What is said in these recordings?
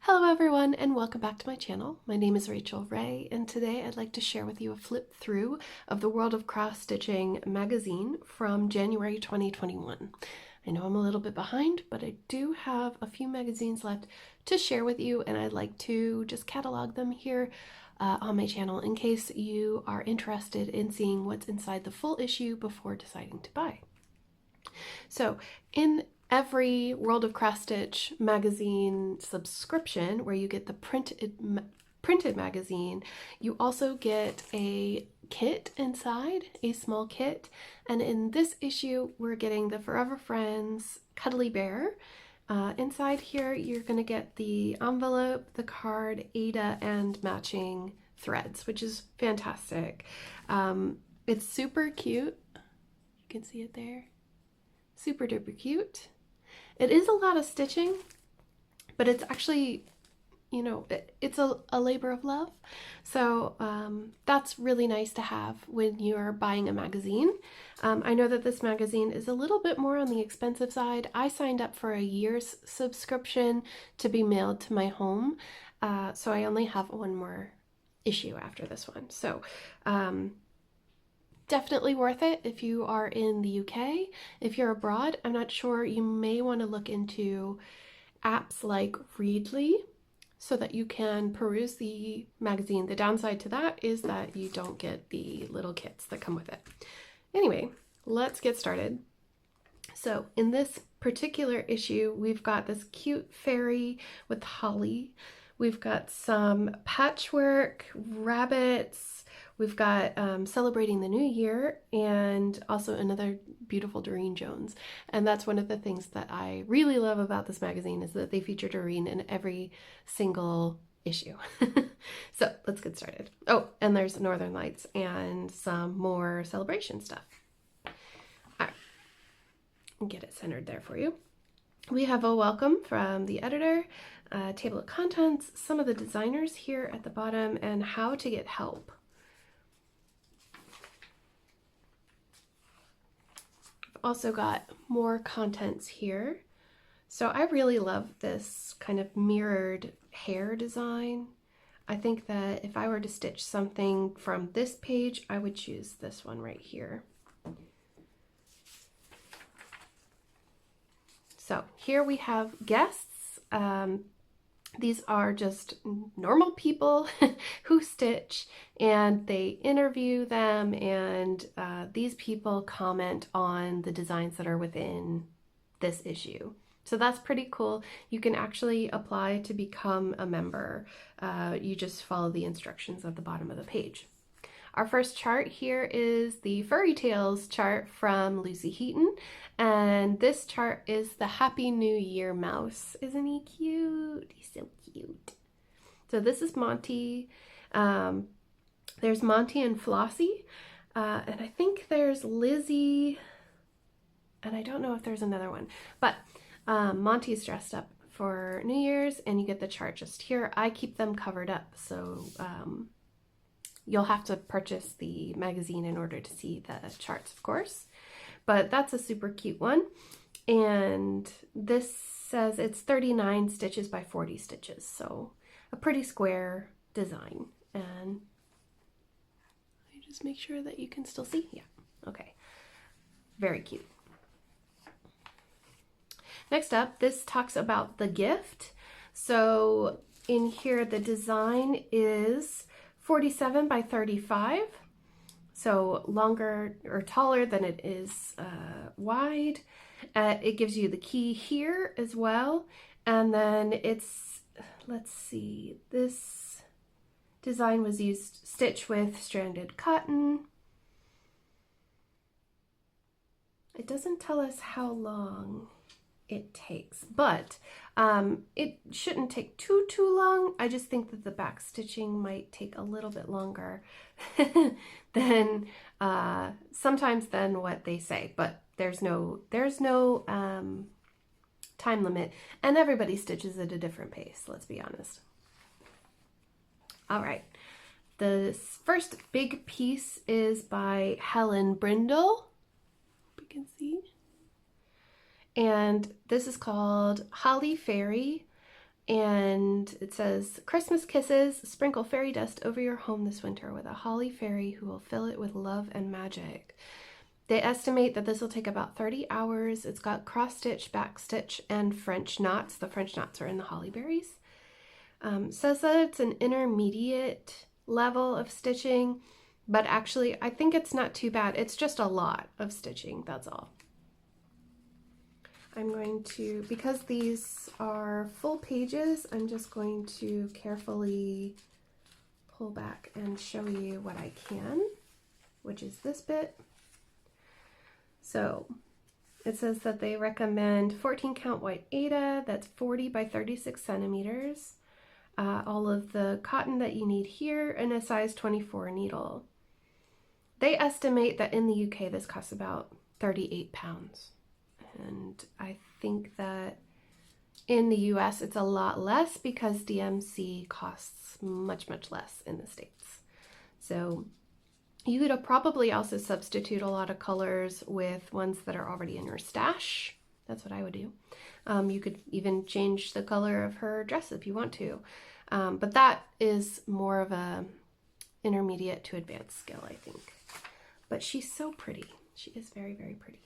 Hello everyone and welcome back to my channel. My name is Rachel Ray and today I'd like to share with you a flip through of the World of Cross Stitching magazine from January 2021. I know I'm a little bit behind, but I do have a few magazines left to share with you and I'd like to just catalog them here on my channel in case you are interested in seeing what's inside the full issue before deciding to buy. So in every World of Cross Stitch magazine subscription where you get the printed magazine, you also get a kit inside, a small kit. And in this issue, we're getting the Forever Friends Cuddly Bear. Inside here, you're going to get the envelope, the card, Ada, and matching threads, which is fantastic. It's super cute. You can see it there. Super duper cute. It is a lot of stitching, but it's actually, you know, it's a labor of love. So that's really nice to have when you're buying a magazine. I know that this magazine is a little bit more on the expensive side. I signed up for a year's subscription to be mailed to my home. So I only have one more issue after this one. So definitely worth it if you are in the UK. If you're abroad, I'm not sure, you may want to look into apps like Readly so that you can peruse the magazine. The downside to that is that you don't get the little kits that come with it. Anyway, let's get started. So in this particular issue, we've got this cute fairy with holly. We've got some patchwork, rabbits. We've got celebrating the new year and also another beautiful Doreen Jones. And that's one of the things that I really love about this magazine is that they feature Doreen in every single issue. So let's get started. Oh, and there's Northern Lights and some more celebration stuff. All right, get it centered there for you. We have a welcome from the editor, table of contents, some of the designers here at the bottom, and how to get help. Also got more contents here. So I really love this kind of mirrored hair design. I think that if I were to stitch something from this page, I would choose this one right here. So here we have guests. These are just normal people who stitch and they interview them, and these people comment on the designs that are within this issue. So that's pretty cool. You can actually apply to become a member. You just follow the instructions at the bottom of the page. Our first chart here is the Furry Tales chart from Lucy Heaton, and this chart is the Happy New Year mouse. Isn't he cute? He's so cute. So this is Monty. There's Monty and Flossie, and I think there's Lizzie, and I don't know if there's another one, but Monty's dressed up for New Year's, and you get the chart just here. I keep them covered up, so you'll have to purchase the magazine in order to see the charts, of course. But that's a super cute one. And this says it's 39 stitches by 40 stitches. So a pretty square design. And I just make sure that you can still see. Yeah, okay. Very cute. Next up, this talks about the gift. So in here, the design is 47 by 35, so longer or taller than it is wide. It gives you the key here as well, and then it's, let's see, this design was used stitch with stranded cotton. It doesn't tell us how long it takes, but it shouldn't take too long. I just think that the back stitching might take a little bit longer than sometimes than what they say, but there's no time limit, and everybody stitches at a different pace, let's be honest. All right, the first big piece is by Helen Brindle. You can see. And this is called Holly Fairy. And it says, Christmas kisses, sprinkle fairy dust over your home this winter with a holly fairy who will fill it with love and magic. They estimate that this will take about 30 hours. It's got cross stitch, back stitch, and French knots. The French knots are in the holly berries. Says that it's an intermediate level of stitching, but actually I think it's not too bad. It's just a lot of stitching, that's all. I'm going to, because these are full pages, I'm just going to carefully pull back and show you what I can, which is this bit. So it says that they recommend 14 count white Aida, that's 40 by 36 centimeters. All of the cotton that you need here, and a size 24 needle. They estimate that in the UK this costs about 38 pounds. And I think that in the US it's a lot less because DMC costs much, much less in the States. So you could probably also substitute a lot of colors with ones that are already in your stash. That's what I would do. You could even change the color of her dress if you want to. But that is more of a intermediate to advanced skill, I think. But she's so pretty. She is very, very pretty.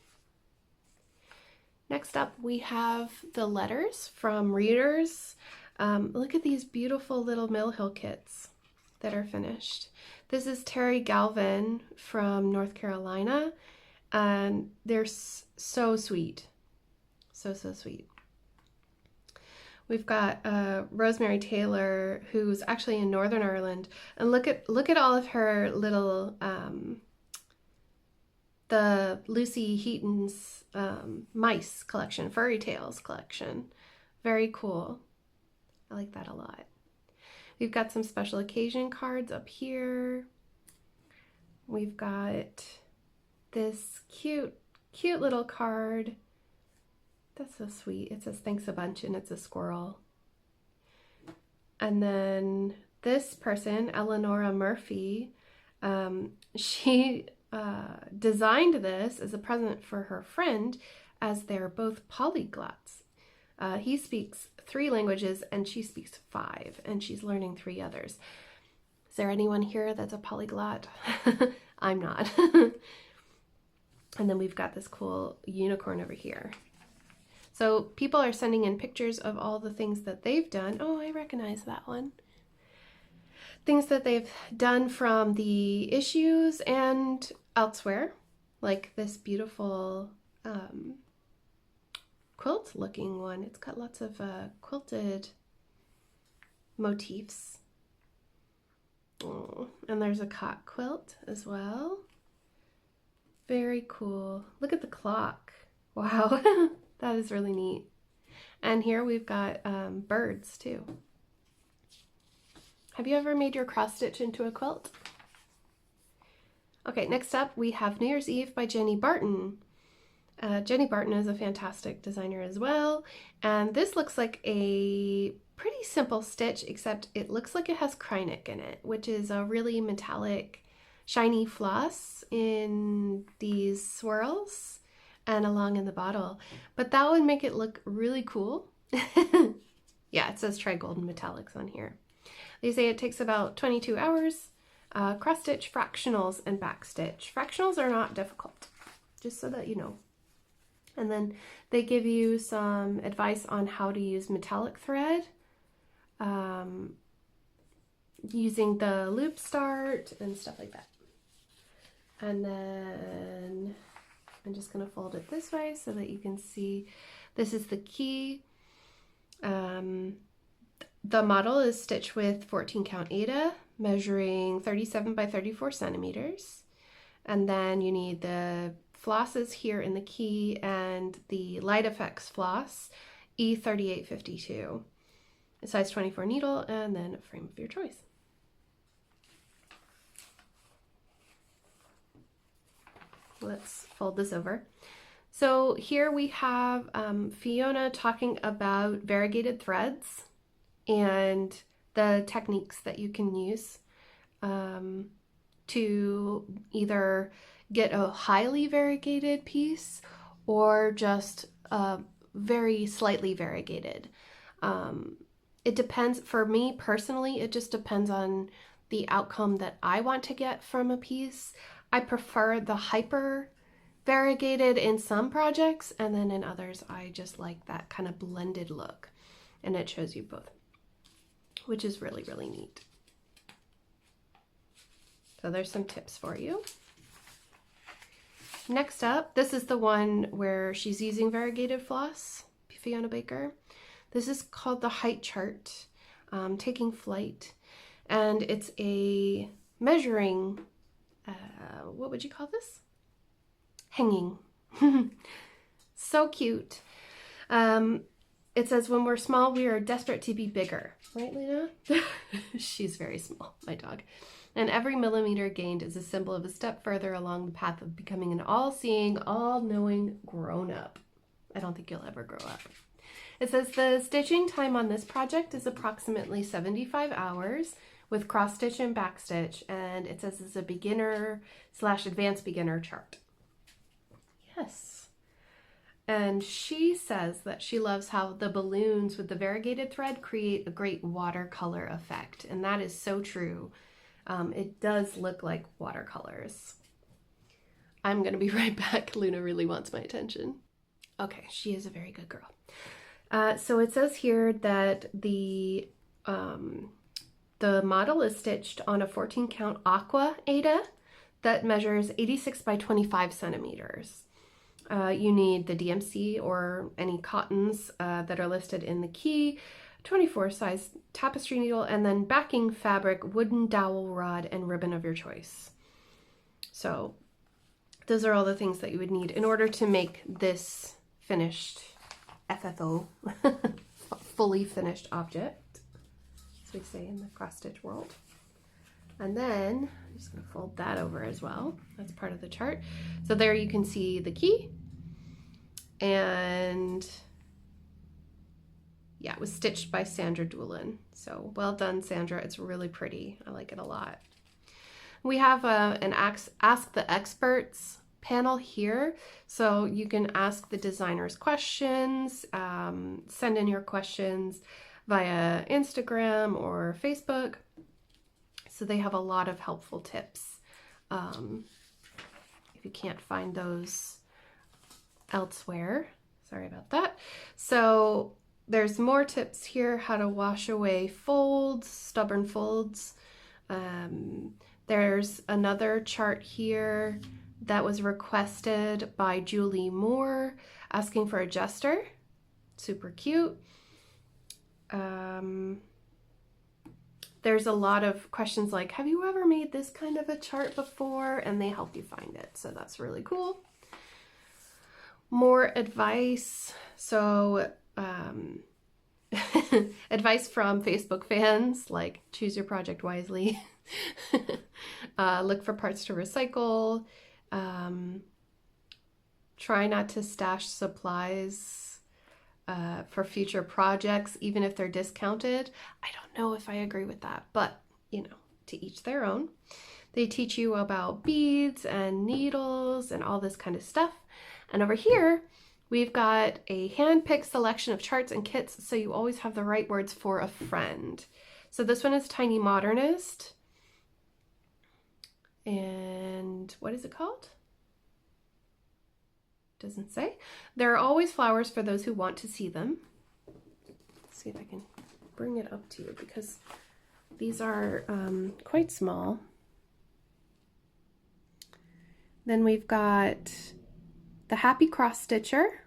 Next up, we have the letters from readers. Look at these beautiful little Mill Hill kits that are finished. This is Terry Galvin from North Carolina, and they're so sweet. So, so sweet. We've got Rosemary Taylor, who's actually in Northern Ireland, and look at all of her little the Lucy Heaton's mice collection, Furry Tales collection. Very cool. I like that a lot. We've got some special occasion cards up here. We've got this cute little card. That's so sweet. It says thanks a bunch, and it's a squirrel. And then this person, Eleonora Murphy, she designed this as a present for her friend, as they're both polyglots. He speaks 3 languages and she speaks 5, and she's learning 3 others. Is there anyone here that's a polyglot? I'm not. And then we've got this cool unicorn over here. So people are sending in pictures of all the things that they've done. Oh, I recognize that one. Things that they've done from the issues and elsewhere, like this beautiful quilt looking one. It's got lots of quilted motifs. Oh, and there's a cot quilt as well. Very cool. Look at the clock. Wow, that is really neat. And here we've got birds too. Have you ever made your cross stitch into a quilt? Okay, next up we have New Year's Eve by Jenny Barton. Jenny Barton is a fantastic designer as well, and this looks like a pretty simple stitch, except it looks like it has Krynic in it, which is a really metallic shiny floss in these swirls and along in the bottle, but that would make it look really cool. Yeah, it says try golden metallics on here. They say it takes about 22 hours. Cross stitch, fractionals, and back stitch. Fractionals are not difficult, just so that you know. And then they give you some advice on how to use metallic thread, using the loop start and stuff like that. And then I'm just going to fold it this way so that you can see this is the key. The model is stitched with 14 count Aida, measuring 37 by 34 centimeters. And then you need the flosses here in the key and the Light Effects floss, E3852, a size 24 needle, and then a frame of your choice. Let's fold this over. So here we have Fiona talking about variegated threads and the techniques that you can use to either get a highly variegated piece or just very slightly variegated. It depends, for me personally, it just depends on the outcome that I want to get from a piece. I prefer the hyper variegated in some projects, and then in others I just like that kind of blended look, and it shows you both, which is really, really neat. So there's some tips for you. Next up, this is the one where she's using variegated floss, Fiona Baker. This is called the Height Chart, Taking Flight, and it's a measuring, what would you call this? Hanging. So cute. It says, when we're small, we are desperate to be bigger. Right, Luna? She's very small, my dog. And every millimeter gained is a symbol of a step further along the path of becoming an all-seeing, all-knowing grown-up. I don't think you'll ever grow up. It says the stitching time on this project is approximately 75 hours with cross stitch and back stitch, and it says it's a beginner/advanced beginner chart. Yes. And she says that she loves how the balloons with the variegated thread create a great watercolor effect, and that is so true. It does look like watercolors. I'm gonna be right back. Luna really wants my attention. Okay, she is a very good girl. So it says here that the model is stitched on a 14 count aqua Aida that measures 86 by 25 centimeters. You need the DMC or any cottons that are listed in the key, 24 size tapestry needle, and then backing fabric, wooden dowel rod, and ribbon of your choice. So those are all the things that you would need in order to make this finished FFO, fully finished object, as we say in the cross stitch world. And then I'm just going to fold that over as well. That's part of the chart. So there you can see the key, and yeah, it was stitched by Sandra Doolin. So well done, Sandra. It's really pretty. I like it a lot. We have an Ask the Experts panel here, so you can ask the designers questions, send in your questions via Instagram or Facebook. So they have a lot of helpful tips if you can't find those elsewhere. Sorry about that. So there's more tips here: how to wash away folds, stubborn folds. There's another chart here that was requested by Julie Moore, asking for a jester. Super cute. There's a lot of questions like, have you ever made this kind of a chart before? And they help you find it. So that's really cool. More advice. So advice from Facebook fans, like choose your project wisely. Look for parts to recycle. Try not to stash supplies for future projects, even if they're discounted. I don't know if I agree with that, but you know, to each their own. They teach you about beads and needles and all this kind of stuff. And over here, we've got a hand-picked selection of charts and kits, so you always have the right words for a friend. So this one is Tiny Modernist. And what is it called? Doesn't say. There are always flowers for those who want to see them. Let's see if I can bring it up to you, because these are quite small. Then we've got the Happy Cross Stitcher.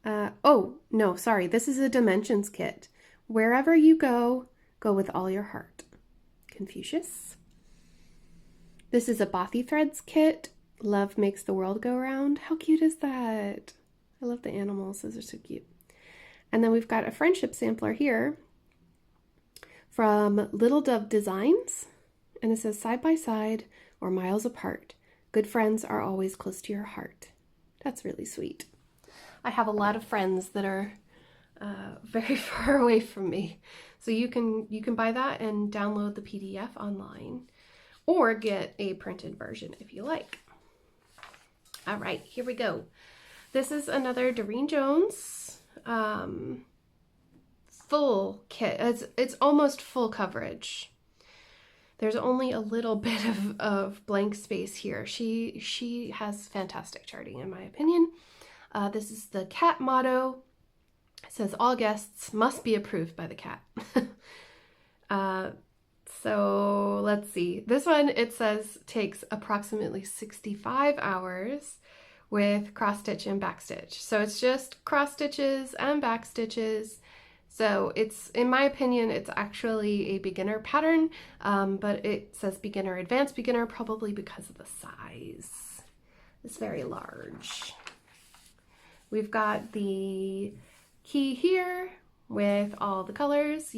Oh, no, sorry. This is a Dimensions kit. Wherever you go, go with all your heart. Confucius. This is a Bothy Threads kit. Love makes the world go round. How cute is that? I love the animals. Those are so cute. And then we've got a friendship sampler here from Little Dove Designs. And it says, side by side or miles apart, good friends are always close to your heart. That's really sweet. I have a lot of friends that are very far away from me. So you can buy that and download the PDF online, or get a printed version if you like. All right, here we go. This is another Doreen Jones full kit. It's almost full coverage. There's only a little bit of blank space here. She has fantastic charting, in my opinion. This is the cat motto. It says, all guests must be approved by the cat. So let's see. This one, it says, takes approximately 65 hours with cross stitch and back stitch. So it's just cross stitches and back stitches. So it's, in my opinion, it's actually a beginner pattern, but it says beginner, advanced beginner, probably because of the size. It's very large. We've got the key here with all the colors.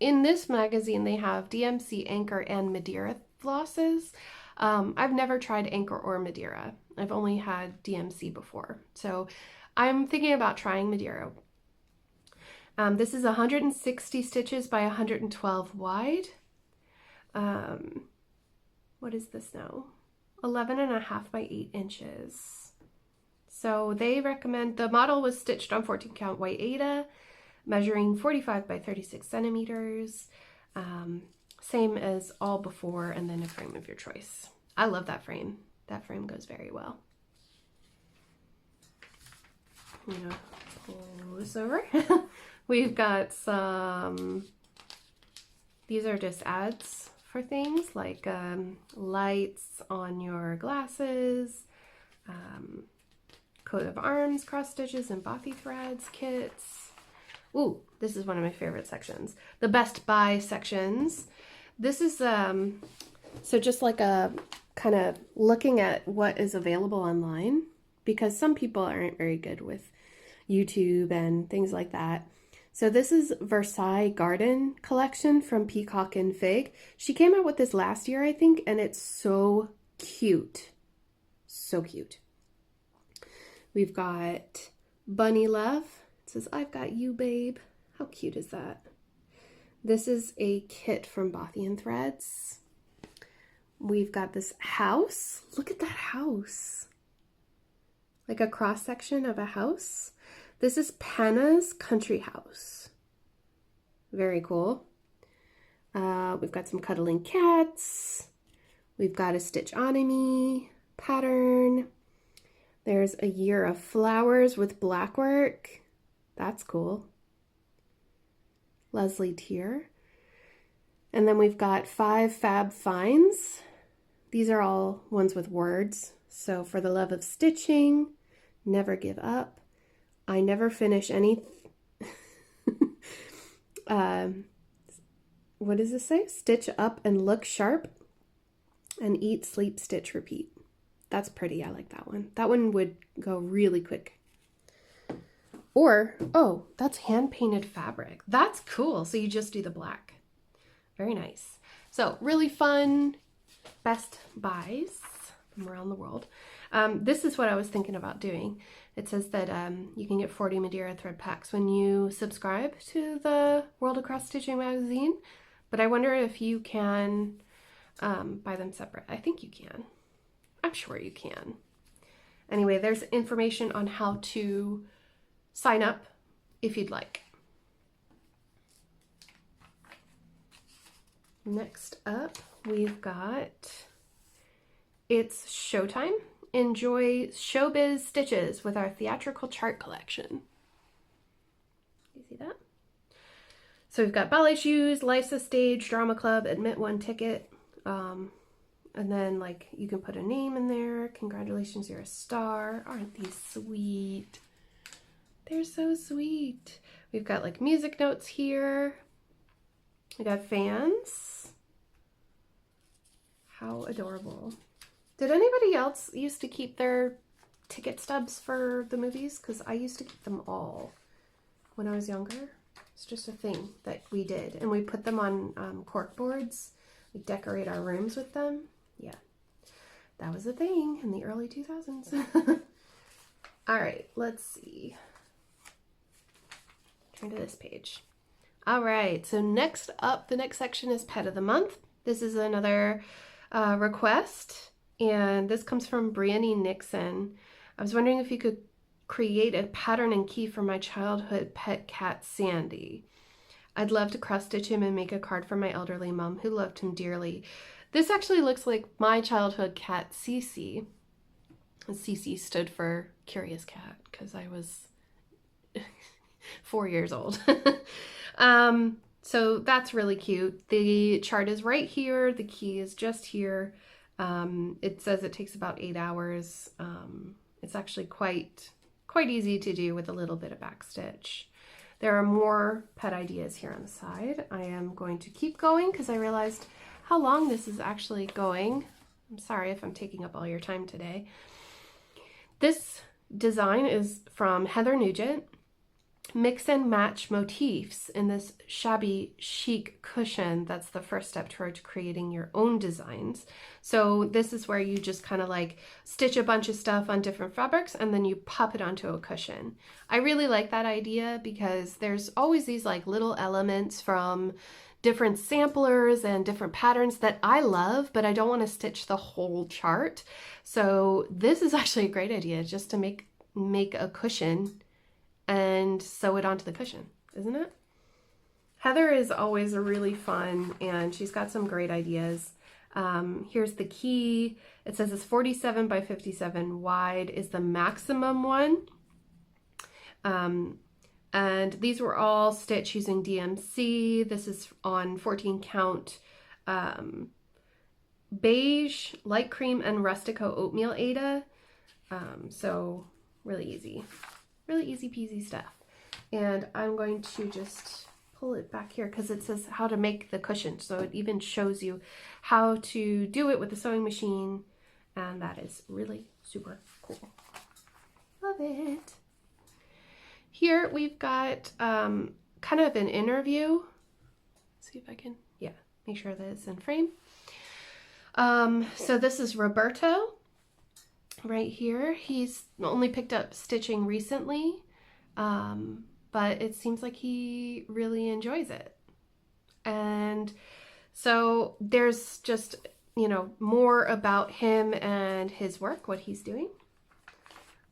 In this magazine, they have DMC, Anchor, and Madeira flosses. I've never tried Anchor or Madeira. I've only had DMC before. So I'm thinking about trying Madeira. This is 160 stitches by 112 wide. What is this now? 11.5 by 8 inches. So they recommend, the model was stitched on 14 count white Aida, measuring 45 by 36 centimeters. Same as all before, and then a frame of your choice. I love that frame. That frame goes very well. I'm gonna pull this over. We've got some, these are just ads for things like lights on your glasses, coat of arms, cross stitches, and Bothy threads kits. Ooh, this is one of my favorite sections. The Best Buy sections. This is, so just like a kind of looking at what is available online, because some people aren't very good with YouTube and things like that. So this is Versailles Garden collection from Peacock and Fig. She came out with this last year, I think, and it's so cute. So cute. We've got Bunny Love. It says, I've got you, babe. How cute is that? This is a kit from Bothy Threads. We've got this house. Look at that house. Like a cross section of a house. This is Panna's Country House. Very cool. We've got some cuddling cats. We've got a Stitch Anime pattern. There's a Year of Flowers with black work. That's cool. Leslie Tier. And then we've got 5 Fab Finds. These are all ones with words. So For the Love of Stitching, Never Give Up, I Never Finish Any. What does this say? Stitch Up and Look Sharp, and Eat, Sleep, Stitch, Repeat. That's pretty. I like that one. That one would go really quick. Or, oh, that's hand-painted fabric. That's cool. So you just do the black. Very nice. So really fun Best Buys from around the world. This is what I was thinking about doing. It says that you can get 40 Madeira thread packs when you subscribe to the World of Cross Stitching magazine, but I wonder if you can buy them separate. I think you can. I'm sure you can. Anyway, there's information on how to sign up if you'd like. Next up, we've got It's Showtime. Enjoy showbiz stitches with our theatrical chart collection. You see that? So we've got ballet shoes, Lysa Stage, Drama Club, admit 1 ticket. And then like you can put a name in there. Congratulations, you're a star. Aren't these sweet? They're so sweet. We've got like music notes here. We got fans. How adorable. Did anybody else used to keep their ticket stubs for the movies? Because I used to keep them all when I was younger. It's just a thing that we did. And we put them on cork boards. We decorate our rooms with them. Yeah, that was a thing in the early 2000s. All right, let's see. Turn to this page. All right, so next up, the next section is Pet of the Month. This is another request, and this comes from Briannie Nixon. I was wondering if you could create a pattern and key for my childhood pet cat, Sandy. I'd love to cross stitch him and make a card for my elderly mom who loved him dearly. This actually looks like my childhood cat, Cece. Cece stood for Curious Cat because I was 4 years old. So that's really cute. The chart is right here. The key is just here. It says it takes about 8 hours. It's actually quite easy to do with a little bit of backstitch. There are more pet ideas here on the side. I am going to keep going because I realized how long this is actually going. I'm sorry if I'm taking up all your time today. This design is from Heather Nugent. Mix and match motifs in this shabby chic cushion. That's the first step towards creating your own designs. So this is where you just kind of like stitch a bunch of stuff on different fabrics and then you pop it onto a cushion. I really like that idea because there's always these like little elements from different samplers and different patterns that I love, but I don't want to stitch the whole chart. So this is actually a great idea, just to make a cushion and sew it onto the cushion, isn't it? Heather is always a really fun, and she's got some great ideas. Here's the key. It says it's 47 by 57 wide is the maximum one. And these were all stitched using DMC. This is on 14 count beige, light cream, and rustico oatmeal Aida. So really easy peasy stuff. And I'm going to just pull it back here because it says how to make the cushion. So it even shows you how to do it with the sewing machine. And that is really super cool. Love it. Here we've got kind of an interview. Let's see if I can, make sure that it's in frame. So this is Roberto right here. He's only picked up stitching recently, but it seems like he really enjoys it. And so there's just, more about him and his work, what he's doing.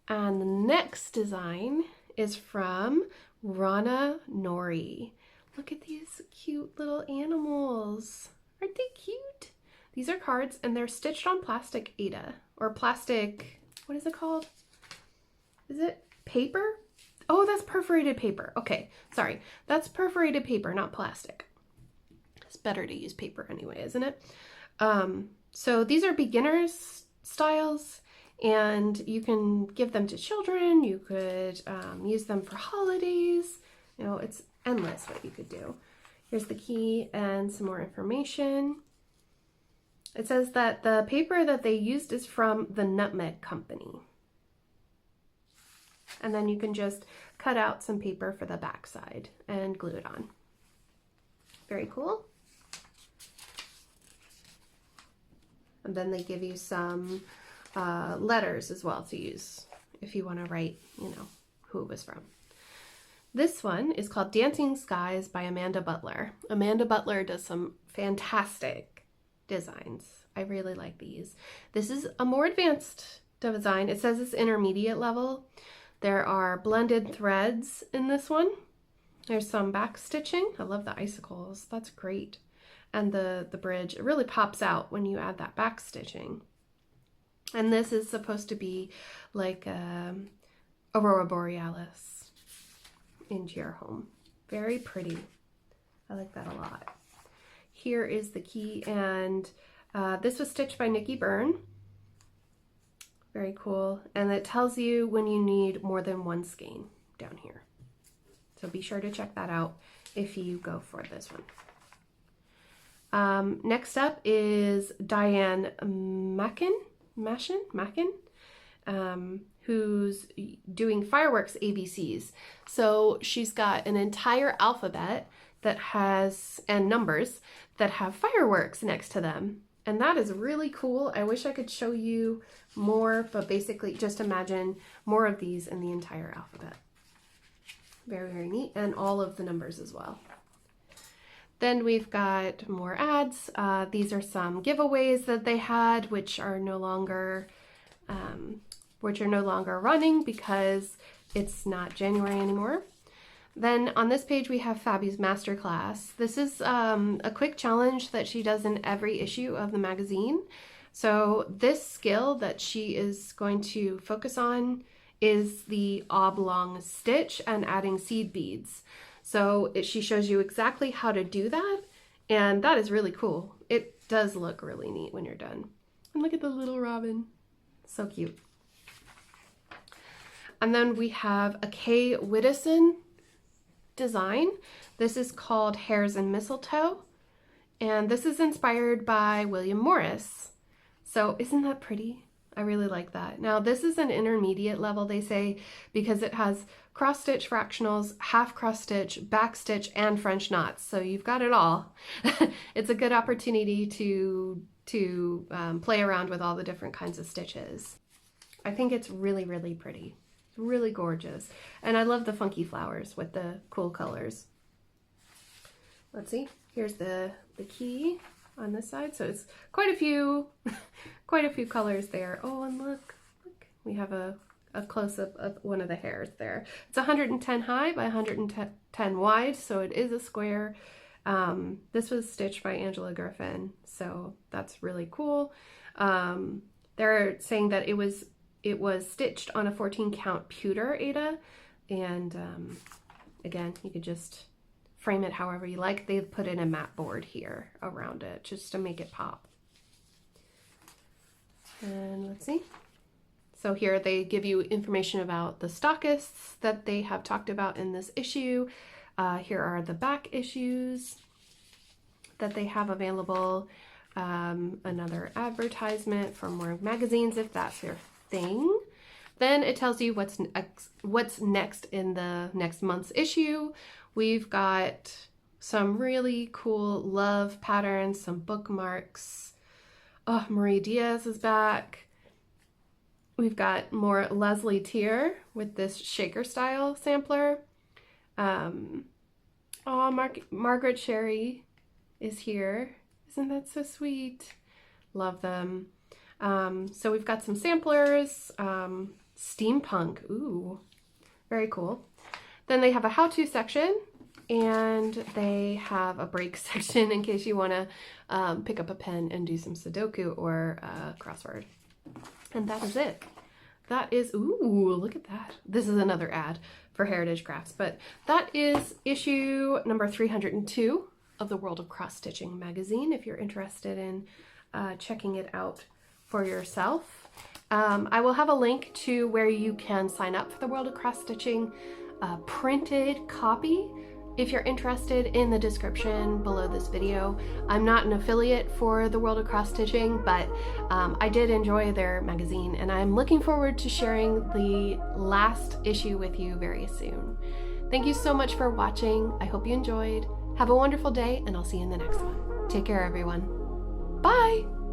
And the next design is from Rana Nori. Look at these cute little animals. Aren't they cute? These are cards and they're stitched on plastic Aida, or plastic, what is it called? Is it paper? Oh, that's perforated paper. Okay, sorry. That's perforated paper, not plastic. It's better to use paper anyway, isn't it? So these are beginners styles, and you can give them to children. You could use them for holidays. It's endless what you could do. Here's the key and some more information. It says that the paper that they used is from the Nutmeg Company. And then you can just cut out some paper for the back side and glue it on. Very cool. And then they give you some letters as well to use if you want to write, who it was from. This one is called Dancing Skies by Amanda Butler. Amanda Butler does some fantastic designs. I really like these. This is a more advanced design. It says it's intermediate level. There are blended threads in this one. There's some back stitching. I love the icicles. That's great. And the bridge, it really pops out when you add that back stitching. And this is supposed to be like Aurora Borealis into your home. Very pretty. I like that a lot. Here is the key, and this was stitched by Nikki Byrne. Very cool. And it tells you when you need more than one skein down here. So be sure to check that out if you go for this one. Next up is Diane Mackin, who's doing fireworks ABCs. So she's got an entire alphabet that has, and numbers that have fireworks next to them. And that is really cool. I wish I could show you more, but basically just imagine more of these in the entire alphabet. Very, very neat. And all of the numbers as well. Then we've got more ads. These are some giveaways that they had, which are no longer running because it's not January anymore. Then on this page we have Fabi's Masterclass. This is a quick challenge that she does in every issue of the magazine. So this skill that she is going to focus on is the oblong stitch and adding seed beads. So she shows you exactly how to do that, and that is really cool. It does look really neat when you're done. And look at the little robin. So cute. And then we have a Kay Widdowson design. This is called Hares and Mistletoe, and this is inspired by William Morris. So isn't that pretty? I really like that. Now this is an intermediate level, they say, because it has cross stitch fractionals, half cross stitch, back stitch, and French knots. So you've got it all. It's a good opportunity to play around with all the different kinds of stitches. I think it's really, really pretty. It's really gorgeous. And I love the funky flowers with the cool colors. Let's see, here's the key on this side. So it's quite a few colors there. Oh, and look, we have a close-up of one of the hairs there. It's 110 high by 110 wide, so it is a square. This was stitched by Angela Griffin, so that's really cool. They're saying that it was stitched on a 14 count pewter Aida, and again, you could just frame it however you like. They've put in a mat board here around it just to make it pop. And let's see. So here they give you information about the stockists that they have talked about in this issue. Here are the back issues that they have available. Another advertisement for more magazines if that's your thing. Then it tells you what's next in the next month's issue. We've got some really cool love patterns, some bookmarks. Oh, Marie Diaz is back. We've got more Leslie Tier with this shaker style sampler. Margaret Sherry is here. Isn't that so sweet? Love them. So we've got some samplers, steampunk, ooh, very cool. Then they have a how-to section, and they have a break section in case you want to pick up a pen and do some Sudoku or crossword. And that is it. That is, ooh, look at that. This is another ad for Heritage Crafts, but that is issue number 302 of the World of Cross Stitching magazine, if you're interested in checking it out for yourself. I will have a link to where you can sign up for the World of Cross Stitching printed copy if you're interested in the description below this video. I'm not an affiliate for the World of Cross Stitching, but I did enjoy their magazine, and I'm looking forward to sharing the last issue with you very soon. Thank you so much for watching. I hope you enjoyed. Have a wonderful day, and I'll see you in the next one. Take care, everyone. Bye!